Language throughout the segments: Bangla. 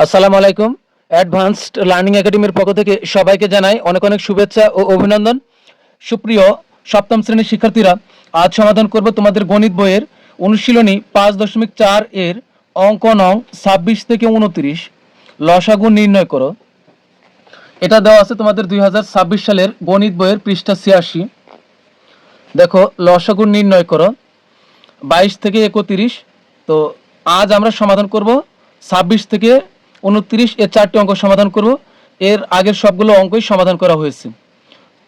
আসসালামু আলাইকুম। অ্যাডভান্সড লার্নিং একাডেমির পক্ষ থেকে সবাইকে জানাই অনেক অনেক শুভেচ্ছা ও অভিনন্দন। সুপ্রিয় সপ্তম শ্রেণীর শিক্ষার্থীরা, আজ সমাধান করব তোমাদের গণিত বইয়ের অনুশীলনী 5.4 এর অঙ্ক নং 26 থেকে 29, লসাগু নির্ণয় করো। এটা দেওয়া আছে তোমাদের 2026 সালের গণিত বইয়ের পৃষ্ঠা 86। দেখো, লসাগু নির্ণয় করো 22 থেকে 31। তো আজ আমরা সমাধান করব 26 থেকে 29 এর 4টি অঙ্ক সমাধান করব। এর আগের সবগুলো অঙ্কই সমাধান করা হয়েছে।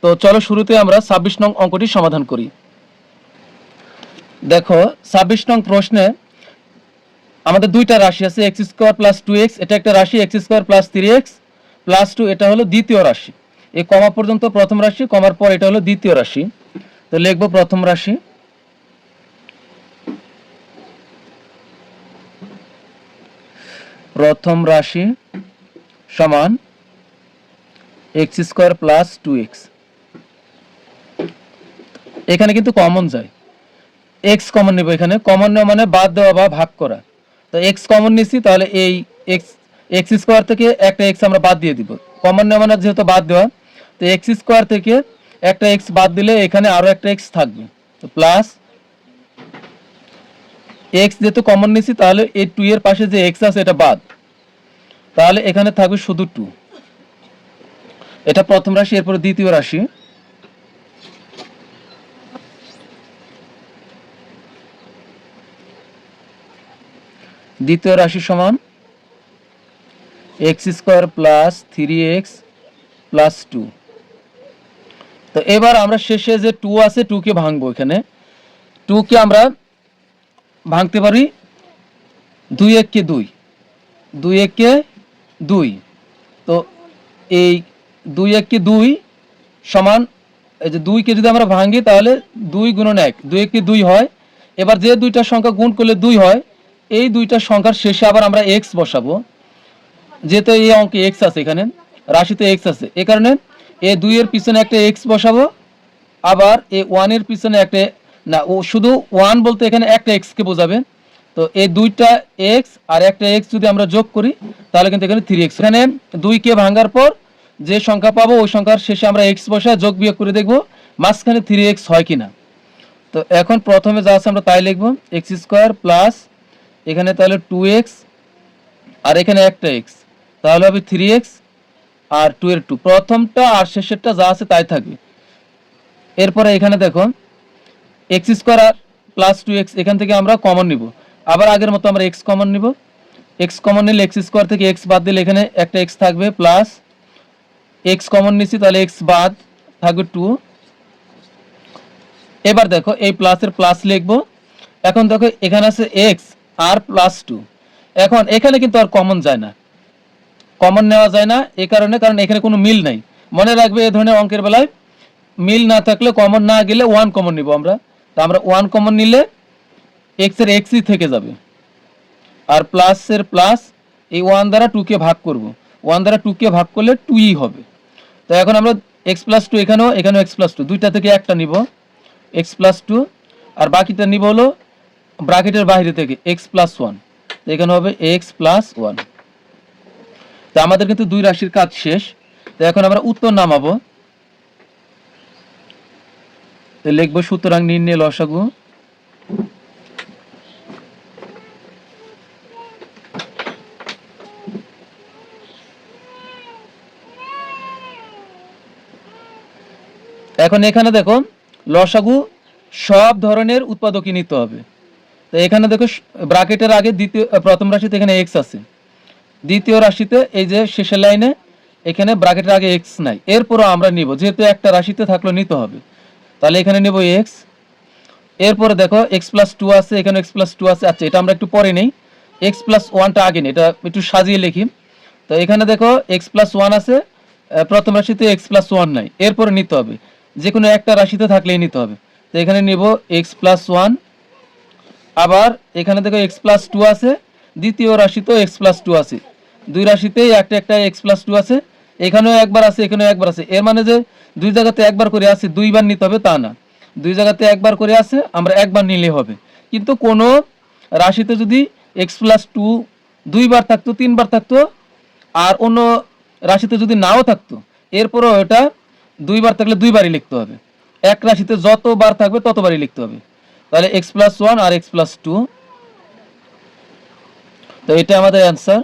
তো চলো শুরুতে আমরা 26 নং অঙ্কটি সমাধান করি। দেখো, 26 নং প্রশ্নে আমাদের দুইটা রাশি আছে, এক্স স্কোয়ার প্লাস 2x, এটা একটা রাশি, x square plus 3x plus 2, এটা হলো দ্বিতীয় রাশি। এই কমা পর্যন্ত প্রথম রাশি, কমার পর এটা হলো দ্বিতীয় রাশি। তো লিখবো প্রথম রাশি, প্রথম রাশি সমান এক্স স্কোয়ার প্লাস 2x। এখানে কিন্তু কমন যায়, এক্স কমন নেব। এখানে কমন নেওয়া মানে বাদ দেওয়া বা ভাগ করা। তো এক্স কমন নিছি, তাহলে এই এক্স স্কোয়ার থেকে একটা এক্স আমরা বাদ দিয়ে দিব। কমন নেওয়া মানে যেহেতু বাদ দেওয়া, তো এক্স স্কোয়ার থেকে একটা এক্স বাদ দিলে এখানে আরো একটা এক্স থাকবে। তো প্লাস এক্স যেহেতু কমন নিছি, তাহলে এই 2 এর পাশে যে এক্স আছে এটা বাদ, তাহলে এখানে থাকবে শুধু 2। এটা প্রথম রাশি। এরপর দ্বিতীয় রাশি, দ্বিতীয় রাশি সমান x square plus 3x plus 2। তো এবার আমরা শেষে যে 2 আছে 2 কে ভাঙবো। এখানে 2 কে আমরা ভাঙতে পারি 2 1 কে 2, 2 1 কে 2। তো এই 2 1 কে 2 সমান, এই যে 2 কে যদি আমরা ভাঙি তাহলে 2 গুণন 1, 2 1 কে 2 হয়। এবার যে দুইটা সংখ্যা গুণ করলে 2 হয়, এই দুইটা সংখ্যার শেষে আবার আমরা x বসাবো। যেহেতু এই অঙ্কে x আছে, এখানে রাশিতে x আছে, এই কারণে এই 2 এর পিছনে একটা x বসাবো, আবার এই 1 এর পিছনে একটা, না ও শুধু 1 বলতে এখানে একটা x কে বোঝাবে। তো এই দুইটা x আর একটা x যদি আমরা যোগ করি তাহলে কিন্তু এখানে 3x। এখানে 2 কে ভাঙার পর যে সংখ্যা পাবো ওই সংখ্যার শেষে আমরা x বসায় যোগ বিয়োগ করে দেখব মাঝখানে 3x হয় কিনা। তো এখন প্রথমে যা আছে আমরা তাই লিখব, এক্স স্কোয়ার প্লাস এখানে তাহলে 2x আর এখানে একটা x, তাহলে হবে 3x আর 2 এর 2। প্রথমটা আর শেষেরটা যা আছে তাই থাকবে। এরপরে এখানে দেখো এক্স স্কোয়ার আর প্লাস 2x, এখান থেকে আমরা কমন নিব। আবার আগের মতো আমরা x কমন নিব। x কমন নিলে এক্স স্কোয়ার থেকে x বাদ দিলে এখানে একটা x থাকবে, প্লাস x কমন নিছি তাহলে x বাদ থাকবে 2। এবার দেখো এই প্লাসের প্লাস লিখবো। এখন দেখো এখানে আছে x আর প্লাস 2। এখন এখানে কিন্তু আর কমন যায় না, কমন নেওয়া যায় না। এই কারণে, কারণ এখানে কোনো মিল নাই। মনে রাখবে এই ধরনের অঙ্কের বেলায় মিল না থাকলে, কমন না গেলে 1 কমন নিব আমরা। তো আমরা 1 কমন নিলে x এর x ই থেকে যাবে, আর প্লাস এর প্লাস এই 1 দ্বারা 2 কে ভাগ করব। 1 দ্বারা 2 কে ভাগ করলে 2ই হবে। তো এখন আমরা x প্লাস 2, এখানেও x প্লাস 2, দুইটা থেকে একটা নিব x প্লাস 2, আর বাকিটা নিব হলো ব্র্যাকেটের বাইরে থেকে x প্লাস 1। তো এখানে হবে x প্লাস 1। তো আমাদের কিন্তু দুই রাশির কাজ শেষ। তো এখন আমরা উত্তর নামাবো। তো লিখবো সুতরাং নির্ণয় লসাগু এখন এখানে দেখো লসাগু সব ধরনের উৎপাদকই নিতে হবে। তো এখানে দেখো ব্র্যাকেটের আগে প্রথম রাশিতে এখানে x আছে, দ্বিতীয় রাশিতে এই যে শেষের লাইনে এখানে ব্র্যাকেটের আগে x নাই। এরপরও আমরা নিব, যেহেতু একটা রাশিতে থাকলে নিতে হবে, তাহলে এখানে নেব x। এরপরে দেখো x প্লাস 2 আছে, এখানে x প্লাস 2 আছে। আচ্ছা, এটা আমরা একটু পরে নেই, x প্লাস 1টা আগে নেই, এটা একটু সাজিয়ে লিখি। তো এখানে দেখো x প্লাস 1 আছে, প্রথম রাশিতে x প্লাস 1 নাই, এরপরে নিতে হবে। যে কোনো একটা রাশিতে থাকলেই নিতে হবে। তো এখানে নিব x প্লাস 1, আবার এখানে দেখো x প্লাস 2 আছে, দ্বিতীয় রাশিতেও x প্লাস 2 আছে, দুই রাশিতেই একটা একটা x প্লাস 2 আছে। এখানেও একবার আছে, এখানেও একবার আছে। এর মানে যে দুই জায়গাতে একবার করে আছে, দুইবার নিতে হবে তা না, দুই জায়গাতে একবার করে আছে, আমরা একবার নিলে হবে। কিন্তু কোনো রাশিতে যদি x প্লাস 2 দুইবার থাকতো, তিনবার থাকতো, আর অন্য রাশিতে যদি নাও থাকতো এরপরও এটা দুইবার থাকলে দুইবারই লিখতে হবে। এক রাশিতে যতবার থাকবে ততবারই লিখতে হবে। তাহলে x+1 আর x+2, তো এটা আমাদের অ্যান্সার।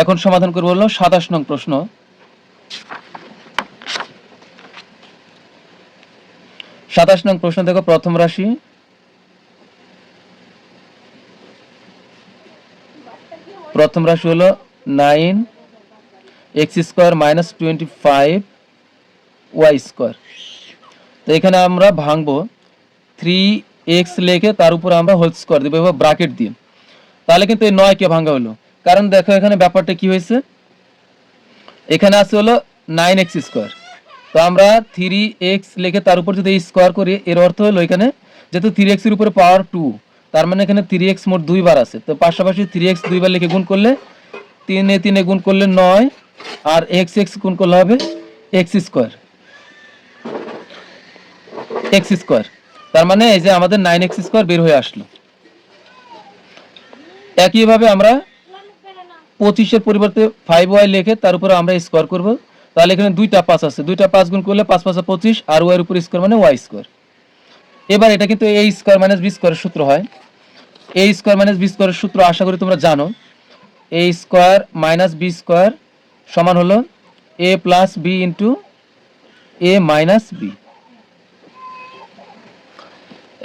এখন সমাধান করবো হলো 27 নং প্রশ্ন। 27 নং প্রশ্ন দেখো, প্রথম রাশি হলো 9x² - 25y²। তো এখানে আমরা ভাঙবো 3x লিখে তার উপর আমরা হোল স্কয়ার দিব বা ব্র্যাকেট দিয়ে, তাহলে কিন্তু এই 9 কে ভাঙা হলো। কারণ দেখো এখানে ব্যাপারটা কি হয়েছে, এখানে আছে হলো 9x², তো আমরা 3x লিখে তার উপর যদি স্কয়ার করি এর অর্থ হলো এখানে যেহেতু 3x এর উপরে পাওয়ার 2, তার মানে এখানে 3x মোট দুইবার আছে। তো পাশাপাশি 3x দুইবার লিখে গুণ করলে 3 এ 3 এ গুণ করলে 9, আর x গুণ করলে হবে x², তার মানে এই যে আমাদের 9x² বের হয়ে আসলো। একইভাবে আমরা 25 এর পরিবর্তে 5y লিখে তার উপরে আমরা স্কয়ার করব, তাহলে এখানে দুইটা 5 আছে, দুইটা 5 গুণ করলে 5 5 25, আর y এর উপর স্কয়ার মানে y²। এবার এটা কিন্তু a² - b² এর সূত্র হয়। a² - b² এর সূত্র আশা করি তোমরা জানো। a² - b² সমান হলো a + b * a - b।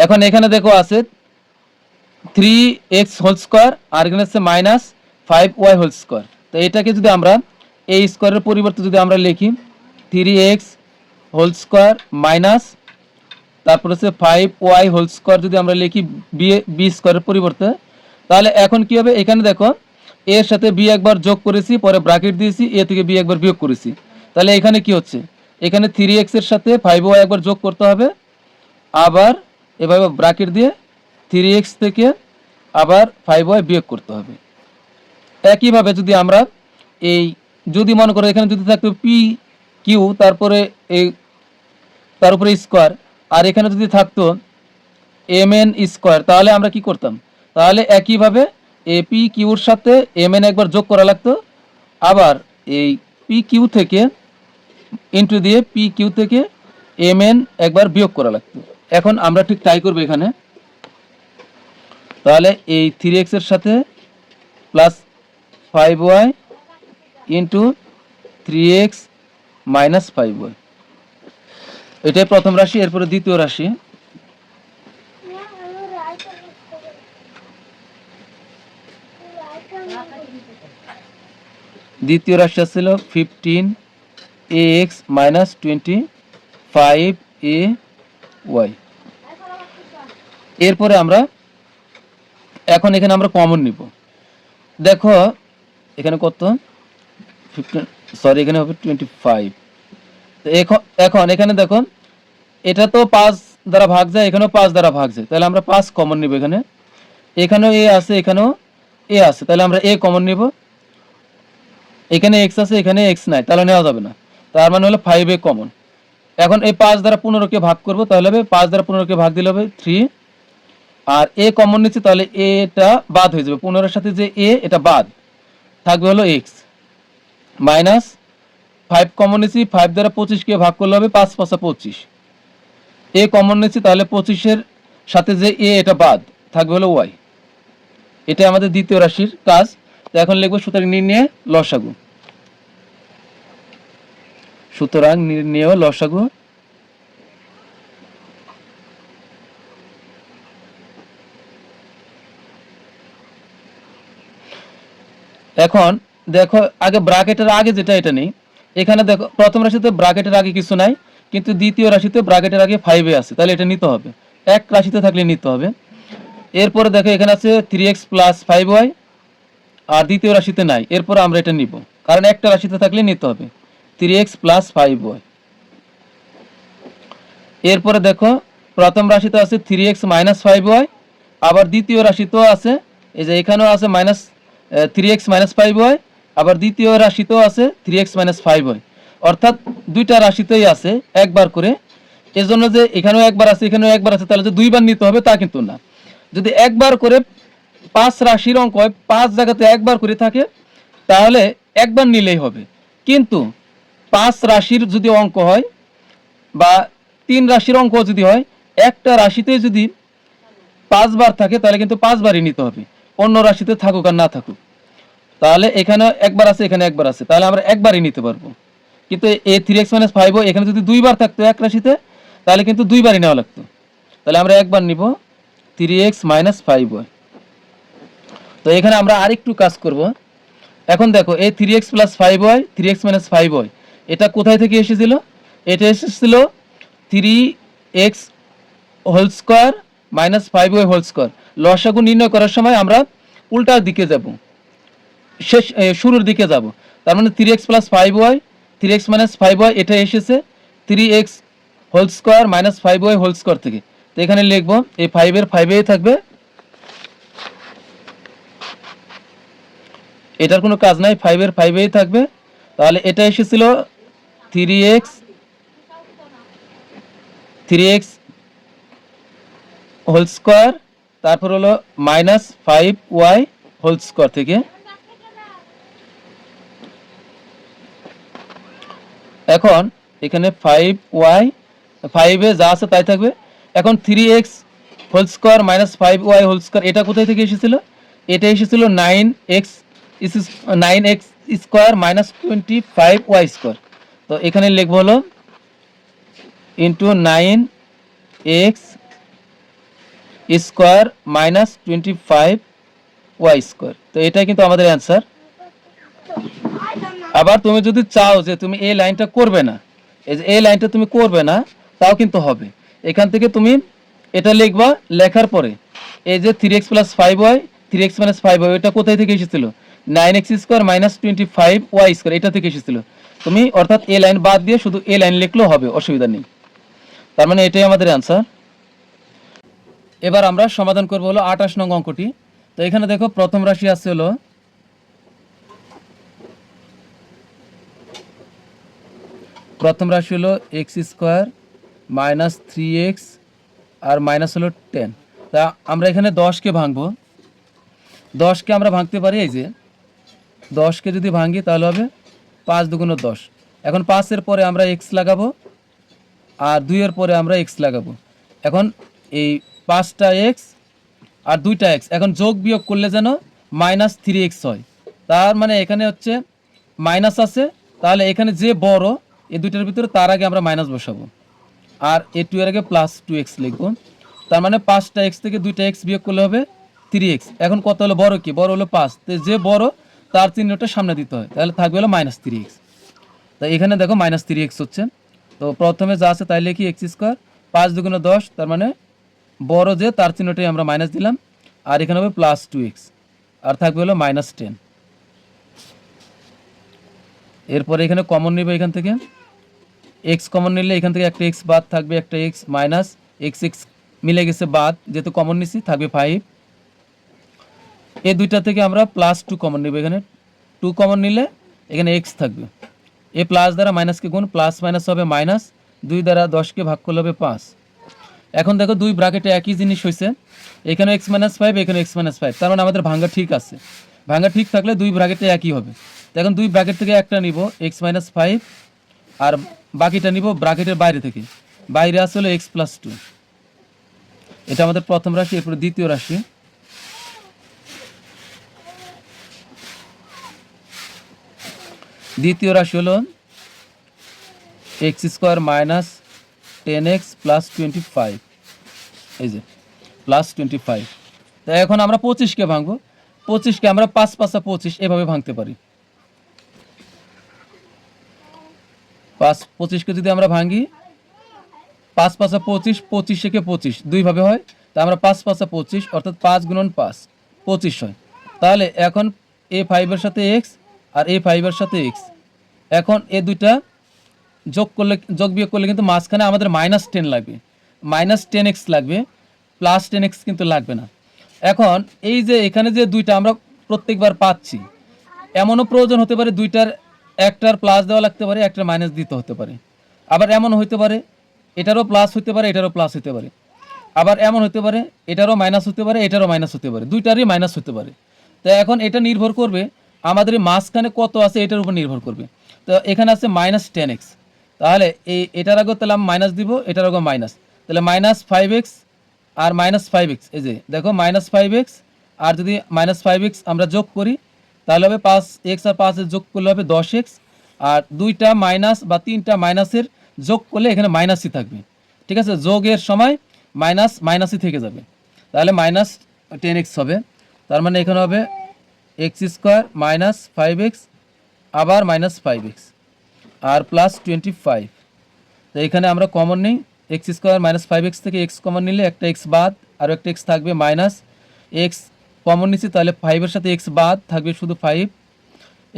এখন এখানে দেখো আছে 3x² আর এখানে আছে -5y²। তো এটাকে যদি আমরা a² এর পরিবর্তে যদি আমরা লিখি 3x² মাইনাস তারপর হচ্ছে 5y² যদি আমরা লিখি b² এর পরিবর্তে, তাহলে এখন কি হবে, এখানে দেখো এর সাথে b একবার যোগ করেছি, পরে ব্র্যাকেট দিয়েছি, a থেকে b একবার বিয়োগ করেছি। তাহলে এখানে কি হচ্ছে, এখানে 3x এর সাথে 5y একবার যোগ করতে হবে, আবার এভাবে ব্র্যাকেট দিয়ে 3x থেকে আবার 5y বিয়োগ করতে হবে। একইভাবে যদি আমরা এই যদি মনে করো এখানে যদি থাকতো p q তারপরে এই তার উপরে স্কয়ার, আর এখানে যদি থাকতো mn², তাহলে আমরা কি করতাম, তাহলে একইভাবে এই p q এর সাথে mn একবার যোগ করা লাগতো, আবার এই p q থেকে ইনটু দিয়ে p q থেকে mn একবার বিয়োগ করা লাগতো। এখন আমরা ঠিক তাই করব এখানে, তাহলে এই 3x এর সাথে plus 5y into 3x minus 5y, এটাই প্রথম রাশি। এরপরে দ্বিতীয় রাশি, দ্বিতীয় রাশি ছিল 15ax - 25ay। এরপরে আমরা এখন এখানে আমরা কমন নিব। দেখো এখানে কত 15, সরি এখানে হবে 25। তো এখন এখানে দেখো এটা তো 5 দ্বারা ভাগ যায়, এখানেও 5 দ্বারা ভাগ যায়, তাহলে আমরা 5 কমন নিব। এখানেও a আছে, এখানেও a আছে, তাহলে আমরা a কমন নিব। এখানে x আছে, এখানে x নাই, তাহলে নেওয়া যাবে না, তার মানে হলো 5a কমন। এখন এই 5 দ্বারা 15 কে ভাগ করব, তাহলে হবে 5 দ্বারা 15 কে ভাগ দিলে হবে 3, আর a কমন নিচ্ছে, তাহলে a টা বাদ হয়ে যাবে, 15 এর সাথে যে a এটা বাদ থাকবে হলো x মাইনাস 5 কমন নিচ্ছি, 5 দ্বারা 25 কে ভাগ করলে হবে 5 5 25, a কমন নিচ্ছি, তাহলে 25 এর সাথে যে a এটা বাদ থাকবে হলো y। এটা আমাদের দ্বিতীয় রাশির কাজ। তো এখন লিখব সুতরাং নির্ণয় লসাগু। সুতরাং নির্ণয় লসাগু। এখন দেখো আগে ব্র্যাকেটের আগে যেটা এটা নেই, এখানে দেখো প্রথম রাশিতে ব্র্যাকেটের আগে কিছু নাই, কিন্তু দ্বিতীয় রাশিতে ব্র্যাকেটের আগে 5 আছে, তাহলে এটা নিতে হবে, এক রাশিতে থাকলে নিতে হবে। এরপরে দেখো এখানে আছে 3x + 5y, আর দ্বিতীয় রাশিতে নাই, এরপর আমরা এটা নিব, কারণ একটা রাশিতে থাকলে নিতে হবে 3x + 5y। এরপরে দেখো প্রথম রাশিতে আছে 3x - 5y, আবার দ্বিতীয় রাশিতেও আছে, এই যে এখানেও আছে 3x - 5y, আবার দ্বিতীয় রাশিতেও আছে 3x - 5y, অর্থাৎ দুইটা রাশিতেই আছে একবার করে। এজন্য যে এখানেও একবার আছে, এখানেও একবার আছে, তাহলে যে দুইবার নিতে হবে তা কিন্তু না। যদি একবার করে 5 রাশির অঙ্ক হয়, 5 জায়গাতে একবার করে থাকে, তাহলে একবার নিলেই হবে। কিন্তু 5 রাশির যদি অঙ্ক হয় বা 3 রাশির অঙ্ক যদি হয়, একটা রাশিতে যদি 5 বার থাকে তাহলে কিন্তু 5 বারই নিতে হবে, অন্য রাশিতে থাকুক আর না থাকুক। তাহলে এখানে একবার আছে, এখানে একবার আছে, তাহলে আমরা একবারই নিতে পারবো। কিন্তু এই 3x - 5 এখানে যদি 2 বার থাকতো এক রাশিতে, তাহলে কিন্তু 2 বারই নেওয়া লাগতো। তাহলে আমরা একবার নিব 3x - 5y। তো এখানে আমরা আরেকটু কাজ করব। এখন দেখো এই 3x + 5y, 3x - 5y এটা কোথায় থেকে এসেছিল? এটা এসেছিল 3x whole square minus 5y whole square. লসাগু নির্ণয় করার সময় আমরা উল্টা দিকে যাব, শুরুর দিকে যাব। তার মানে 3x + 5y, 3x - 5y এটা এসেছে 3x whole square minus 5y whole square থেকে। তো এখানে লিখব এই 5 এর 5 এই থাকবে, এটার কোনো কাজ নাই, 5 এর 5 এই থাকবে। তাহলে এটা এসেছিল 3x হোল স্কয়ার, তারপর হলো মাইনাস 5y হোল স্কয়ার থেকে। এখন এখানে 5y, 5 এ যা আছে তাই থাকবে। এখন 3x whole square minus 5y whole square এটা কোথায় থেকে এসেছিল? এটা এসেছিল 9x square minus 25y square. তো এখানে লিখব হলো into 9x square minus 25y square. তো এটাই কিন্তু আমাদের অ্যান্সার। আবার তুমি যদি চাও যে তুমি এই লাইনটা করবে না, এই যে এই লাইনটা তুমি করবে না, তাও কিন্তু হবে। এখান থেকে তুমি এটা লিখবা, লেখার পরে এই যে 3x + 5y, 3x - 5y এটা কোথায় থেকে এসেছিল? 9x square minus 25y square এটা থেকে এসেছিল। তুমি অর্থাৎ এই লাইন বাদ দিয়ে শুধু এই লাইন লিখলেও হবে, অসুবিধা নেই। তার মানে এটাই আমাদের অ্যান্সার। এবার আমরা সমাধান করব হলো 28 নং অঙ্কটি। তো এখানে দেখো প্রথম রাশি আছে হলো x স্কয়ার মাইনাস 3x আর মাইনাস হলো 10। তা আমরা এখানে 10কে ভাঙবো। 10কে আমরা ভাঙতে পারি, এই যে 10কে যদি ভাঙি তাহলে হবে 5 দুগুণ 10। এখন 5 এর পরে আমরা x লাগাবো আর 2 এর পরে আমরা x লাগাবো। এখন এই 5টা x আর 2টা x এখন যোগ বিয়োগ করলে যেন মাইনাস 3x হয়। তার মানে এখানে হচ্ছে মাইনাস আছে, তাহলে এখানে যে বড় এই দুইটার ভিতরে তার আগে আমরা মাইনাস বসাবো, আর এই 2 এর আগে প্লাস 2x লিখবো। তার মানে 5টা x থেকে 2টা x বিয়োগ করলে হবে 3x। এখন কত হলো বড়? কি বড় হলো 5, তো যে বড় তার চিহ্নটা সামনে দিতে হয়, তাহলে থাকবে হলো মাইনাস 3x। তাই এখানে দেখো মাইনাস 3x হচ্ছে। তো প্রথমে যা আছে তাই লিখি x স্কয়ার 5 দুগুণ 10, তার মানে বড় যে তার চিহ্নটাই আমরা মাইনাস দিলাম, আর এখানে হবে প্লাস 2x আর থাকবে হলো মাইনাস 10। এরপরে এখানে কমন নিবে, এখান থেকে x কমন নিলে এখান থেকে একটা x বাদ থাকবে, একটা x মাইনাস x মিলে গেছে বাদ, যেহেতু কমন নিছি থাকবে 5। এই দুইটা থেকে আমরা প্লাস 2 কমন নিব, এখানে 2 কমন নিলে এখানে x থাকবে। এ প্লাস দ্বারা মাইনাসকে গুণ, প্লাস মাইনাস হবে মাইনাস, 2 দ্বারা 10কে ভাগ করলে হবে 5। এখন দেখো দুই ব্র্যাকেটে একই জিনিস হয়েছে, এখানে x - 5, এখানে x - 5, তার মানে আমাদের ভাঙা ঠিক আছে। ভাঙা ঠিক থাকলে দুই ব্র্যাকেটে একই হবে। তো এখন দুই ব্র্যাকেট থেকে একটা নিব x - 5 আর বাকিটা নিব ব্র্যাকেটের বাইরে থেকে, বাইরে আসলে x + 2। এটা আমাদের প্রথম রাশি। এরপরে দ্বিতীয় রাশি, দ্বিতীয় রাশি হলো x square minus 10x plus 25, এই যে প্লাস 25। তো এখন আমরা 25কে ভাঙবো। 25কে আমরা 5 5 25 এভাবে ভাঙতে পারি। 25কে যদি আমরা ভাঙি, 5 5 25, 25 একে 25 দুইভাবে হয়। তা আমরা 5 5 25 অর্থাৎ 5 গুণন 5 25 হয়। তাহলে এখন এই 5 এর সাথে x আর এই 5 এর সাথে x, এখন এই দুইটা যোগ করলে, যোগ বিয়োগ করলে কিন্তু মাঝখানে আমাদের মাইনাস 10 লাগবে, মাইনাস 10x লাগবে, প্লাস 10x কিন্তু লাগবে না। এখন এই যে এখানে যে দুইটা আমরা প্রত্যেকবার পাচ্ছি, এমনও প্রয়োজন হতে পারে দুইটার একটার প্লাস দেওয়া লাগতে পারে, একটার মাইনাস দিতে হতে পারে। আবার এমন হতে পারে এটারও প্লাস হতে পারে, এটারও প্লাস হতে পারে। আবার এমন হতে পারে এটারও মাইনাস হতে পারে, এটারও মাইনাস হতে পারে, দুইটারই মাইনাস হতে পারে। তো এখন এটা নির্ভর করবে আমাদের এই মাঝখানে কত আছে এটার উপর নির্ভর করবে। তো এখানে আছে -10x, তাহলে এটার আগে তাহলে আমি মাইনাস দিব, এটার আগে মাইনাস, তাহলে -5x আর -5x, এই যে দেখো -5x আর যদি -5x আমরা যোগ করি তাহলে হবে 5x আর 5 যোগ করলে হবে 10x, আর দুইটা মাইনাস বা তিনটা মাইনাসের যোগ করলে এখানে মাইনাসই থাকবে। ঠিক আছে, যোগের সময় মাইনাসই থেকে যাবে, তাহলে -10x হবে। তার মানে এখানে হবে x² -5x আবার -5x আর +25। তো এখানে আমরা কমন নিই, x² -5x থেকে x কমন নিলে একটা x বাদ, আর একটা x থাকবে, -x কমন নিচ্ছি তাহলে 5-এর সাথে x বাদ থাকবে শুধু 5।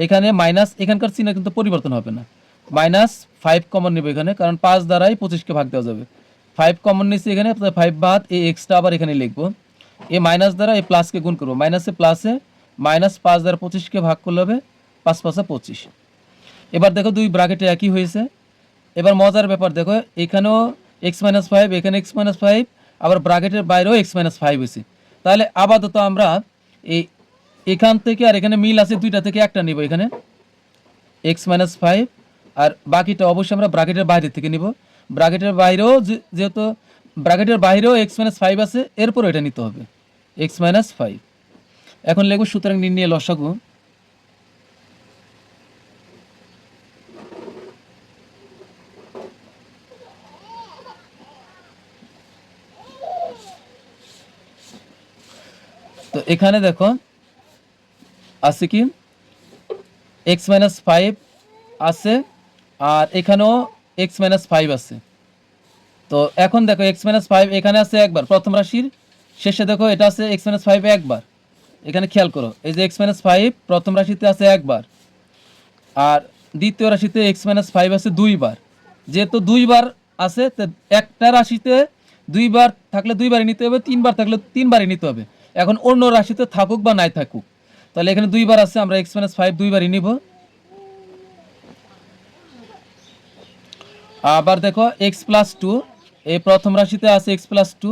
এখানে মাইনাস, এখানকার চিহ্ন কিন্তু পরিবর্তন হবে না, -5 কমন নেবে এখানে, কারণ 5 দ্বারাই 25কে ভাগ দেওয়া যাবে। 5 কমন নিচ্ছি এখানে, 5 বাদ, এই এক্সটা আবার এখানে লিখবো, এই মাইনাস দ্বারা এই প্লাসকে গুণ করবো, মাইনাসে প্লাসে -5 দ্বারা 25কে ভাগ করলে হবে 5 5 25। এবার দেখো দুই ব্র্যাকেটে একই হয়েছে। এবার মজার ব্যাপার দেখো, এখানেও x - 5, এখানে x - 5, আবার ব্র্যাকেটের বাইরেও x - 5 হয়েছে। তাহলে আপাতত আমরা এখান থেকে আর এখানে মিল আছে, দুইটা থেকে একটা নিব, এখানে x - 5, আর বাকিটা অবশ্যই আমরা ব্র্যাকেটের বাইরে থেকে নিব। ব্র্যাকেটের বাইরেও যেহেতু ব্র্যাকেটের বাইরেও x - 5 আছে, এরপর এটা নিতে হবে x - 5। এখন লিখব সুতরাং নির্ণয় লসাগু। তো এখানে দেখো আছে কি, x - 5 আছে, আর এখানেও x - 5 আছে। তো এখন দেখো x - 5 এখানে আছে একবার, প্রথম রাশির শেষে দেখো এটা আছে x - 5 একবার। এখানে খেয়াল করো, এই যে x - 5 প্রথম রাশিতে আছে একবার, আর দ্বিতীয় রাশিতে x - 5 আছে দুইবার। যেহেতু দুইবার আছে, তো একটা রাশিতে দুইবার থাকলে দুইবারই নিতে হবে, তিনবার থাকলে তিনবারই নিতে হবে। এখন অন্য রাশিতে থাকুক বা নাই থাকুক, তাহলে এখানে দুইবার আছে, আমরা x - 5 দুইবারই নিব। আবার দেখো x + 2, এই প্রথম রাশিতে আছে x + 2,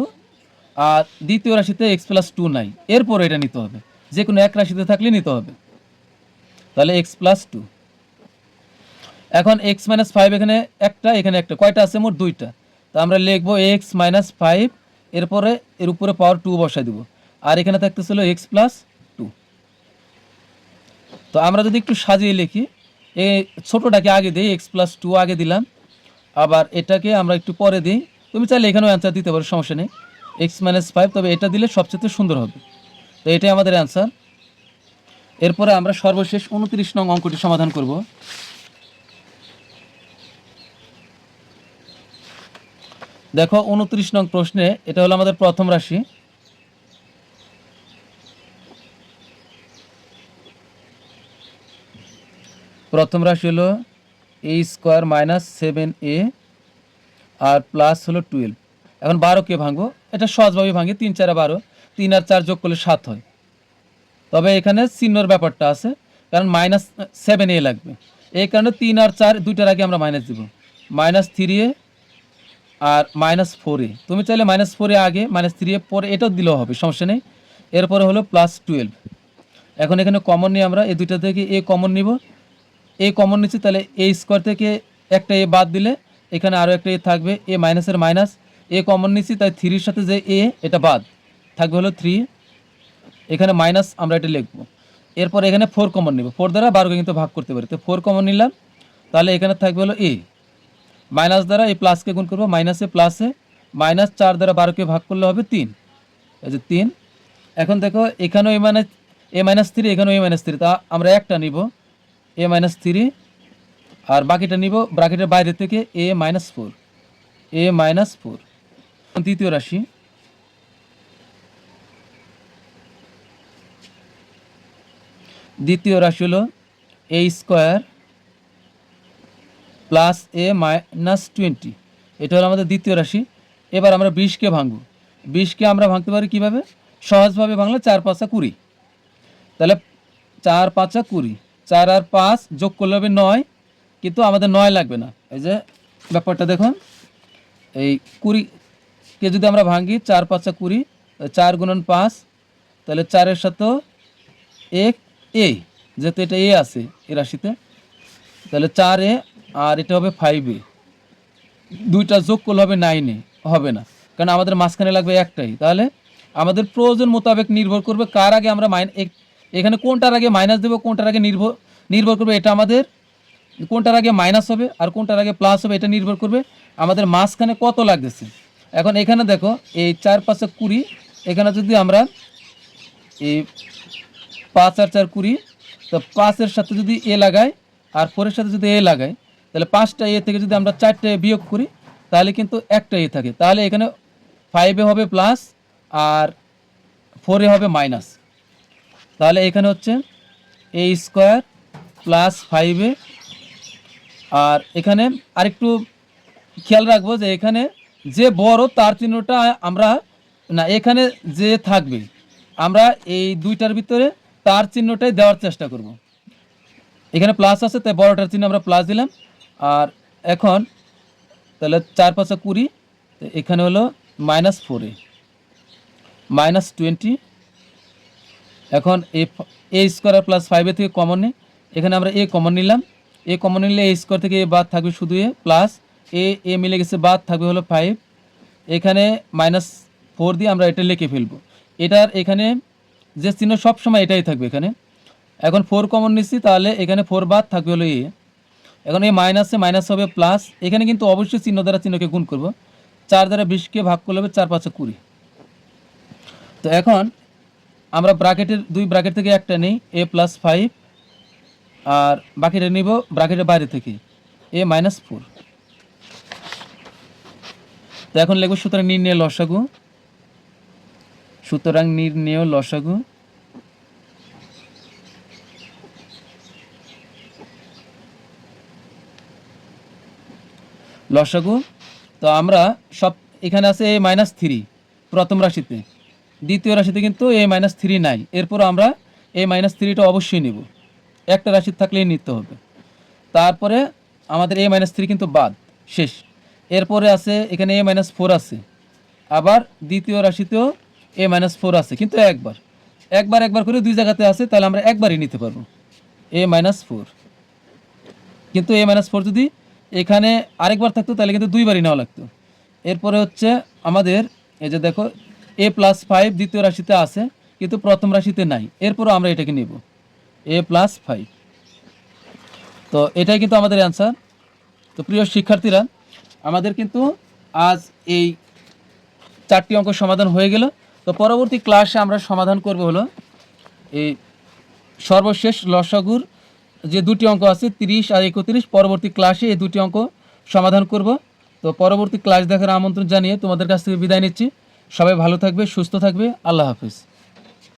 আর দ্বিতীয় রাশিতে x + 2 নাই, এরপর এটা নিতে হবে, যে কোনো এক রাশিতে থাকলে নিতে হবে, তাহলে x + 2। এখন x - 5 এখানে একটা, এখানে একটা, কয়টা আছে মোট? দুইটা। তো আমরা লিখবো x - 5, এরপরে এর উপরে পাওয়ার 2 বসাই দিব, আর এখানে থাকতেছিল x + 2। তো আমরা যদি একটু সাজিয়ে লিখি, এই ছোটোটাকে আগে দিই, x + 2 আগে দিলাম, আবার এটাকে আমরা একটু পরে দিই। তুমি চাইলে এখানেও অ্যান্সার দিতে পারো, সমস্যা নেই, x - 5, তবে এটা দিলে সবচেয়ে সুন্দর হবে। তো এটাই আমাদের অ্যান্সার। এরপরে আমরা সর্বশেষ 29 নং অঙ্কটি সমাধান করব। দেখো 29 নং প্রশ্নে, এটা হলো আমাদের প্রথম রাশি। প্রথম রাশি হলো a² - 7a আর প্লাস হলো 12। এখন 12কে ভাঙবো, এটা সহজভাবে ভাঙি, 3 4 12, 3 আর 4 যোগ করলে 7 হয়। তবে এখানে চিহ্নর ব্যাপারটা আছে, কারণ -7a লাগবে, এই কারণে 3 আর 4 দুইটার আগে আমরা মাইনাস দিব, -3a আর -4a। তুমি চাইলে -4a আগে, -3a পরে এটাও দিলেও হবে, সমস্যা নেই। এরপরে হলো +12। এখন এখানে কমন নিয়ে আমরা এই দুইটা থেকে a কমন নিব, a কমন নিচ্ছি, তাহলে a² থেকে একটা a বাদ দিলে এখানে আরও একটা a থাকবে, a মাইনাসের মাইনাস, a কমন নিচ্ছি, তাই 3-এর সাথে যে a এটা বাদ থাকবে হলো 3, এখানে মাইনাস আমরা এটা লিখব। এরপর এখানে 4 কমন নিব, 4 দ্বারা 12কে কিন্তু ভাগ করতে পারি, তো 4 কমন নিলাম, তাহলে এখানে থাকবে হলো a, মাইনাস দ্বারা এই প্লাসকে গুণ করবো, মাইনাসে প্লাসে, -4 দ্বারা 12কে ভাগ করলে হবে 3, এই যে 3। এখন দেখো এখানেও a-3, এখানেও a-3, তা আমরা একটা নিব a-3, আর বাকিটা নিব ব্র্যাকেটের বাইরে থেকে a-4, a-4। দ্বিতীয় রাশি, দ্বিতীয় রাশি হলো a² প্লাস a-20, এটা হলো আমাদের দ্বিতীয় রাশি। এবার আমরা 20কে ভাঙব, 20কে আমরা ভাঙতে পারি কীভাবে? সহজভাবে ভাঙলে 4 5 20, তাহলে 4 5 20, 4 আর 5 যোগ করলে হবে 9, কিন্তু আমাদের 9 লাগবে না। এই যে ব্যাপারটা দেখুন, এই 20কে যদি আমরা ভাঙি, 4 5 20, 4 × 5, তাহলে 4-এর সাথে 1 a, যেহেতু এটা এ আছে এ রাশিতে, তাহলে 4a আর এটা হবে 5a, দুইটা যোগ করলে হবে 9a, হবে না, কারণ আমাদের মাঝখানে লাগবে একটাই। তাহলে আমাদের প্রয়োজন মোতাবেক নির্ভর করবে কার আগে আমরা এখানে কোনটার আগে মাইনাস দেবো, কোনটার আগে নির্ভর করবে এটা আমাদের, কোনটার আগে মাইনাস হবে আর কোনটার আগে প্লাস হবে এটা নির্ভর করবে আমাদের মাঝখানে কত লাগতেছে। এখন এখানে দেখো এই 4 5 20, এখানে যদি আমরা এই 5 আর 4 20, তো 5-এর সাথে যদি এ লাগাই আর 4-এর সাথে যদি এ লাগাই, তাহলে 5টা এ থেকে যদি আমরা 4টা এ বিয়োগ করি তাহলে কিন্তু একটা এ থাকে। তাহলে এখানে 5a হবে প্লাস আর 4a হবে মাইনাস। তাহলে এখানে হচ্ছে a স্কোয়ার প্লাস 5a। আর এখানে আরেকটু খেয়াল রাখবো যে এখানে যে বড় তার চিহ্নটা আমরা না, এখানে যে থাকবে আমরা এই দুইটার ভিতরে তার চিহ্নটাই দেওয়ার চেষ্টা করব। এখানে প্লাস আছে তাই বড়টার চিহ্ন আমরা প্লাস দিলাম। আর এখন তাহলে 4 5 20, তো এখানে হলো -4a -20। এখন এ স্কোয়ার প্লাস 5a থেকে কমন নেই, এখানে আমরা এ কমন নিলাম, এ কমন নিলে এ স্কোয়ার থেকে এ বাদ থাকবে শুধু এ, প্লাস এ মিলে গেছে বাদ থাকবে হলো 5, এখানে -4 দিয়ে আমরা এটা লিখে ফেলবো। এটার এখানে যে চিহ্ন সবসময় এটাই থাকবে এখানে। এখন 4 কমন নিচ্ছি, তাহলে এখানে 4 বাদ থাকবে হলো এ। এখন এই মাইনাসে মাইনাস হবে প্লাস, এখানে কিন্তু অবশ্যই চিহ্ন দ্বারা চিহ্নকে গুণ করব। 4 দ্বারা 20কে ভাগ করলে হবে 4 5 20। তো এখন আমরা ব্র্যাকেটের দুই ব্র্যাকেট থেকে একটা নেই a + 5, আর বাকিটা নিব ব্র্যাকেটের বাইরে থেকে a - 4। তো এখন লিখব সুতরাং নির্ণেয় লসাগু, সুতরাং নির্ণেয় লসাগু লসাগু। তো আমরা সব এখানে আছে a - 3 প্রথম রাশিতে, দ্বিতীয় রাশিতে কিন্তু a - 3 নাই, এরপর আমরা a - 3টা অবশ্যই নেব, একটা রাশি থাকলেই নিতে হবে। তারপরে আমাদের a - 3 কিন্তু বাদ শেষ। এরপরে আছে এখানে a - 4 আছে, আবার দ্বিতীয় রাশিতেও a - 4 আছে, কিন্তু একবার করে দুই জায়গাতে আছে, তাহলে আমরা একবারই নিতে পারবো a - 4। কিন্তু a - 4 যদি এখানে আরেকবার থাকতো তাহলে কিন্তু দুইবারই নেওয়া লাগতো। এরপরে হচ্ছে আমাদের এই যে দেখো a + 5 দ্বিতীয় রাশিতে আছে কিন্তু প্রথম রাশিতে নাই, এরপরও আমরা এটাকে নেব a + 5। তো এটাই কিন্তু আমাদের অ্যান্সার। তো প্রিয় শিক্ষার্থীরা, আমাদের কিন্তু আজ এই 4টি অঙ্ক সমাধান হয়ে গেল। তো পরবর্তী ক্লাসে আমরা সমাধান করব হলো এই সর্বশেষ লসাগুর যে দুটি অঙ্ক আছে 30 আর 31, পরবর্তী ক্লাসে এই দুটি অঙ্ক সমাধান করব। তো পরবর্তী ক্লাস দেখার আমন্ত্রণ জানিয়ে তোমাদের কাছ থেকে বিদায় নিচ্ছি। সবাই ভালো থাকবে, সুস্থ থাকবে, আল্লাহ হাফেজ।